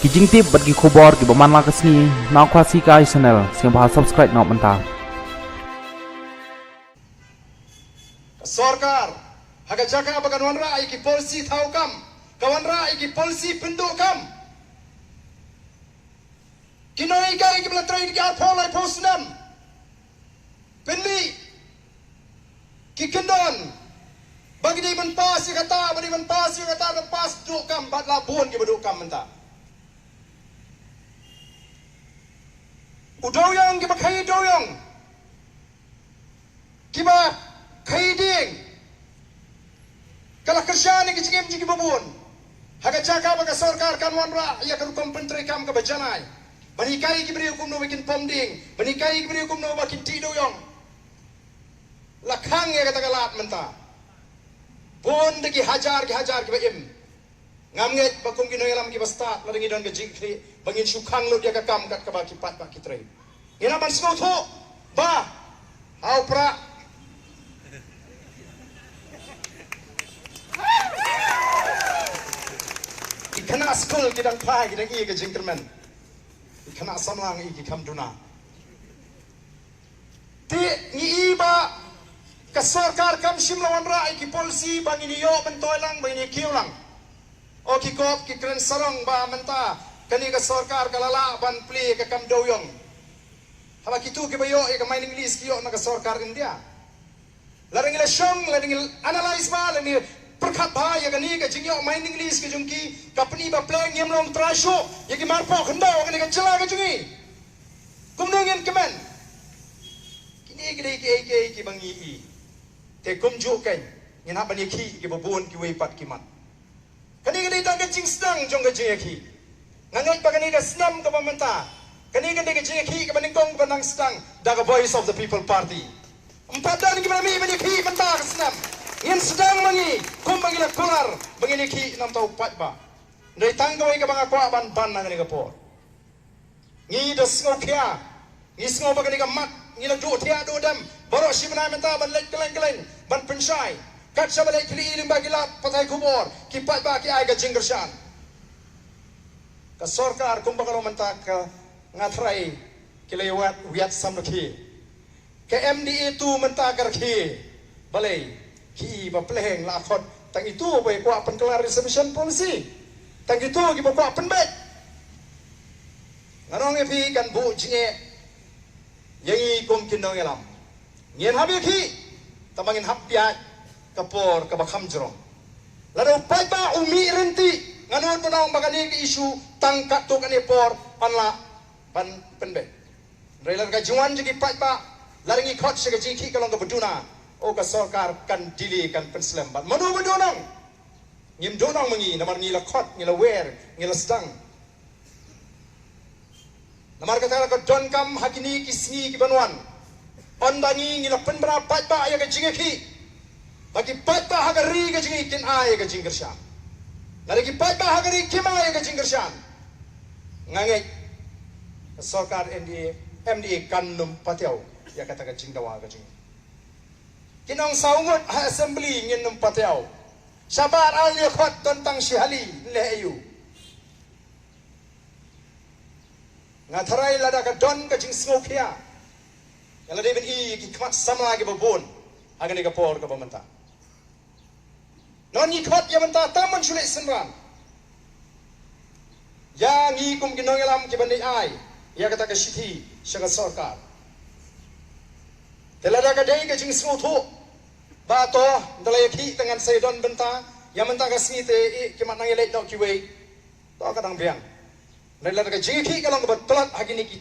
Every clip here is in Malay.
Kijing tip bagi kubor ki baman la kesni nak kuasi kai channel siang bahas subscribe nak mentah. Sarkar haga jaga bagan wanra iki polisi thau kam kawanra iki polisi penduk kam kinoi kai iki bela train ki apolai posnam penli ki kendon bagi dia menpas ki kata bagi menpas ki kata menpas duk kam bat labun ki beduk kam mentah udoyong ki bakai doyong ki ba kai ding kalau kerja ni kecingim jiki babun haga jaga baga sarkar kan wanra ya kan hukum penteri kam ke bajanai banikai ki beri hukum no bikin pomding banikai ki beri hukum no bikin tidoyong lakhang ya kata galat menta bon deki hajar ki baim ngamnget bakum ki noyalam ki basta laringi don ke jikri bangin sukhang lo dia ka kam kat ka baki pat baki trei ina ban smau tho ba au pra ikana school kidang pai kidang i ke jingkerman ikana samlang i ki kam duna ti ni iba ka sarkar kam shimlawan ra i ki polisi bangini yo bentoilang bangini kiulang o ki kop ki kren sarong ba menta kani ka sarkar kalala ban pli ka kam doyong haba kitu ke bayo e ka mining list ki yo na ka sarkar india laring ila shong laring analyze ba laring perkhat ba ya kani ka jingyo mining list ki jungki company ba plan yem long trasho ya ki marpo khando kani ka chala ka jungi kumnungen kemen kini ki bangi i te kumju ken ngina bani ki babun ki wei pat ki mat kani tang ka jing stang jong ka jing ki ngangai pa kani ka snam ka pamenta kani ka jing ki ka baningkong ka nang stang da ka voice of the people party empat ki bani ki menta ka snam ngin sedang mangi kum bagi la kular bangini ki nam tau pat ba ndai tanggoi ka banga kwa ban nang ni ka por ngi da sngo kya ngi sngo ba kani ka mat ngi la do tia do dam baro shimna menta ban lek keleng ban penshai kat sabale kli ilim bagi la patai kubor ki pat ba ki ai ka jinggershan ka sarkar kum bakalo menta ka ngatrai ki lewat wiat samlaki ke MDA tu menta kar ki balai ki ba pleng la khot tang itu ba kwa penkelar reservation policy tang itu ki ba kwa penbet ngarong e pi kan bu jinge yangi kum kinong elam ngien habi ki tamangin hapya kapor ka bakham jrong lado pai ba umi renti nganon panong bagani ki isu tangkat tu kan por panla pan penbet relar ka juan jiki pai ba laringi khot se ka jiki kalong ka beduna o ka sarkar kan dili kan penslam bat manu bedonang ngim donang mangi namar ngila khot ngila wer ngila sedang namar kata ka don kam hakini kisni ki banwan pandangi ngila penbra pat ba ya ka jingeki bagi pat ba hagari ka jingi kin ai ka jinggershan nariki pat ba hagari kima ya ka jinggershan ngangai sarkar MDA kan num patiau ya kata ka jingdawa ka jingi kinong saungot ha assembly ngin num patiau sabar al ye khot tentang sihali le ayu ngatharai lada ka don ka jing smokia yala deben i ki kmat samla ki babon agani ka por ka bamanta non ni khot ya manta taman shule senran ya ngi kum kinong yalam ki bani ai ya kata ka shithi shaga sarkar telada ka dei ka jing smotho ba to dalai ki dengan saidon benta ya menta ka smite ki mat nang elek dok ki wei to ka dang biang telada ka jing ki kalong ka batlat hagini ki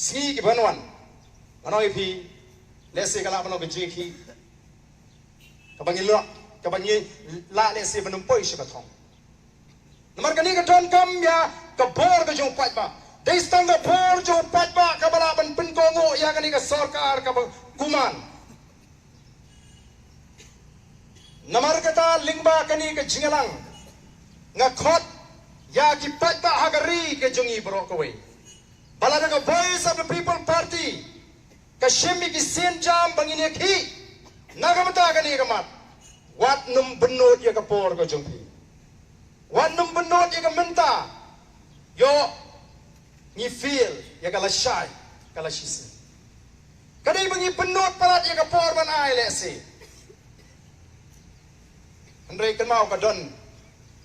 sni ki banwan anoi phi lese kala bano ka jing ki ka bangilo ka bangi la lese banum poi shi ka thong namar ka ni ka don kam ya ka bor ka jong pat ba dei stang ka bor jong pat ba ka bala ban pen kongo ya ka ni ka sarkar ka kuman namar kata lingba kani ke jingalang ngakhot ya ki pat ba hagari ke jungi bro ko we bala ka voice of the people party ka shemi ki sen jam bangine ki nagamata kani kamat wat num benot ya ka por ko jungi wat num benot ya ka menta Yo ngi feel ya kala shy kala shisi. Kadai bangi penut parat ya ka porban ai lesi. Andrei kan mau ka don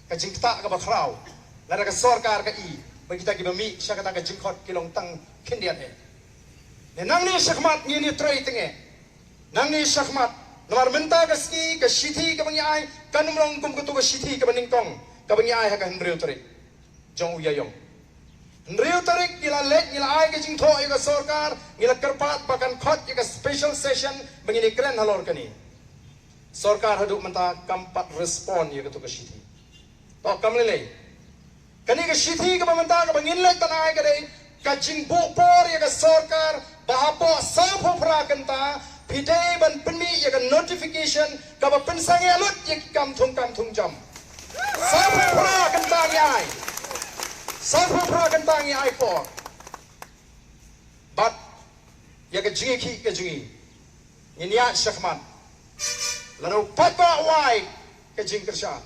ka jingta ka bakrau. Lara ka sarkar ka i bagi ta ki bami sya ka ta ka jingkhot kilong tang kindian he. Ne nang ni shakmat ni ni trai tenge. Nang ni shakmat namar menta ka ski ka shithi ka bangi ai kanumrong kum kutu ka shithi ka baning tong ka bangi ai ha ka hendreu trai. Jong uyayong. Hendreu tarik gila let gila ai ka jingtho ka sarkar gila karpat bakan khot ka special session bangi ni kren halor kani. Sarkar haduk menta kampat respon ya ka tu ka shithi. To kamlele. Kani ka shithi ka menta ka bangin let tanai ka dei ka jingbo por ya ka sarkar bahapo sapo pra kanta pidai ban penmi ya ka notification ka ba pensang ya lut ya kam thung jam. Sapo pra kanta ai. Sapo pra kanta ai por. But ya ka jingi ki ka jingi. Ini ya syakman. Lalu patwa wai ka jing kershan.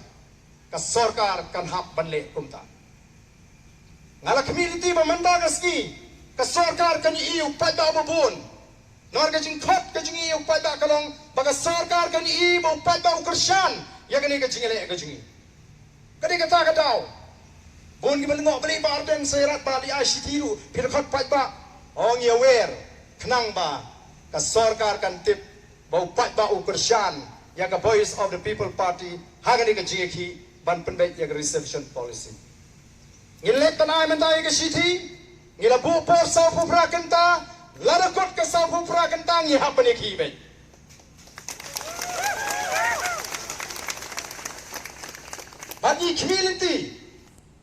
Ka sarkar kan hap banle kumta. Ngala community mamanda ka ski ka sarkar kan iu pada babun nor ka jing khot ka jing iu pada kalong baga sarkar kan iu pada ukershan ya kani ka jing le ka jing kani ka ta ka daw bun ki balngo bali ba ardeng serat ba li ashitiru pir khot pada ong ya wer khnang ba ka sarkar kan tip ba pada ukershan ya ka voice of the people party hagani ka jing ki ban penbet ya ka reception policy Ngilet tanay mentay ka city, ngilabu po sa pupra kanta, larakot ka sa pupra kanta ngihapan ikibay. Bagi community,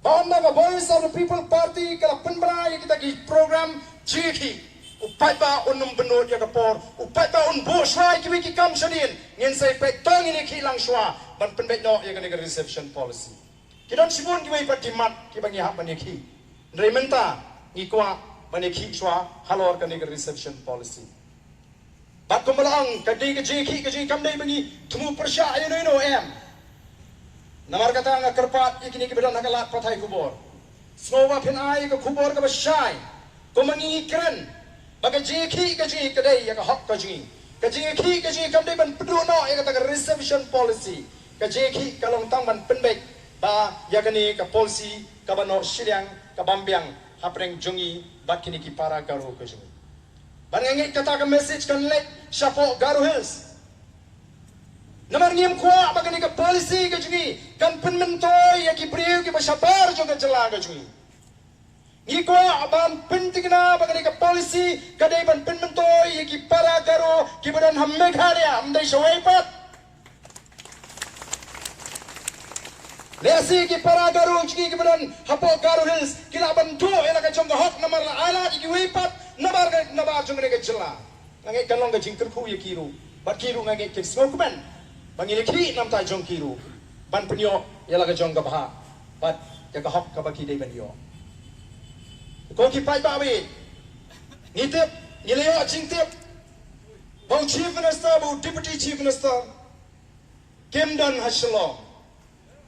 bahon na ka Voice of the People Party kala penbra kita ki program jiki, upat ba unum benut ya kapor, upat ba un bosai kiwi ki kam shanin, ngin say petong ini ki lang shwa, ban penbet no ya ka reception policy. Kidon sibun kiwai patimat kibangi hap baniki. Rementa ngikwa baniki shwa halor kani reception policy. Bat kumbalang kadi kajiki kaji kamdai bangi tumu persya ayo no em. Namar kata nga kerpat ikini kibedan hakalat patai kubor. Snova pin ai ka kubor ka basyai. Kumangi kren baga jiki kaji kadai ya ka hak kaji. Kajiki kaji kamdai ban peduno ya kata reception policy. Kajiki kalong tang ban penbek ba yakani ka polisi ka banor silyang ka bambyang hapreng jungi bakini ki para garu ko jungi bangangi kata ka message kan lek shapo garu hills namar ngim ko bagani ka polisi ka jungi kan penmentoy ya ki priu ki basapar junga jela ka jungi ngi ko aban pentigna bagani ka polisi ka dai ban penmentoy ya ki para garu ki badan hamme khania amdai shawai pat Lesi ki para garu ki kemudian hapo garu hills kila bantu ela ka jongga hok namar la ala ki wipat nabar jong ne ka jela ngai kalong ka jingker khu ye kiru bat kiru ngai ke smokeman bangile ki nam ta jong kiru ban penyo ela ka jongga bha bat ya ka hok ka baki dei ban yo ko ki pai ba wi nitip ngileyo jingtip bau chief minister bau deputy chief minister Kemdan Hashalom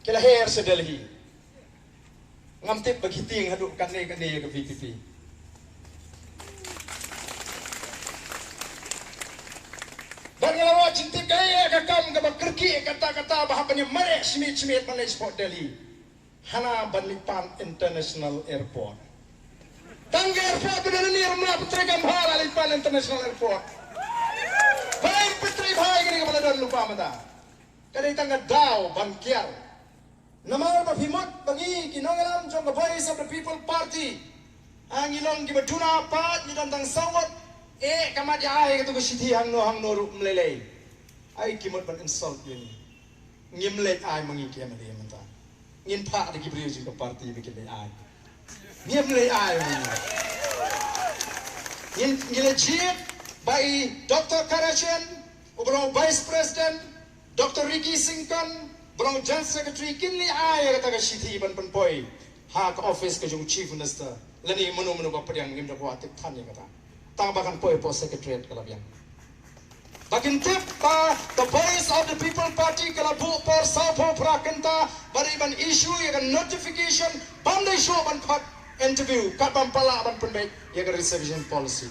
kila hair sa Delhi ngamtip baghiting haduk kanay ke VPP dan ngalawa cintip kaya kakam ka bakerki kata-kata bahapanya mare simit manay sport Delhi hana Banlipan International Airport tangga airport na nir mula putri kamhar Banlipan International Airport baik putri bahaya gini kepada dan lupa mata kadang tangga daw bangkiar Namar bafimot bagi kinongalam jong Voice of the People Party. Ang ilong gibaduna pat ni tantang sawat kamat ya ay katu kasithi hang no ru mlelay. Ay kimot ban insult yun. Ngimlet ay mangi kiam di manta. Ngin pa di gibriyo jong party bikin ay. Ngimlet ay. Ngin legit by Dr. Karachen, ubro Vice President Dr. Ricky Singkan Brong General Secretary kinli ay kata ka sithi ban panpoy ha ka office ka jung chief minister lani menu ba padiang ngim da buat tan ya kata tang bakan poy po secretariat kalabiang bakin tip pa the Voice of the People Party kala bu por sa po prakenta bari ban issue ya kan notification bandai show ban khat interview kat ban pala ban pendek ya reservation policy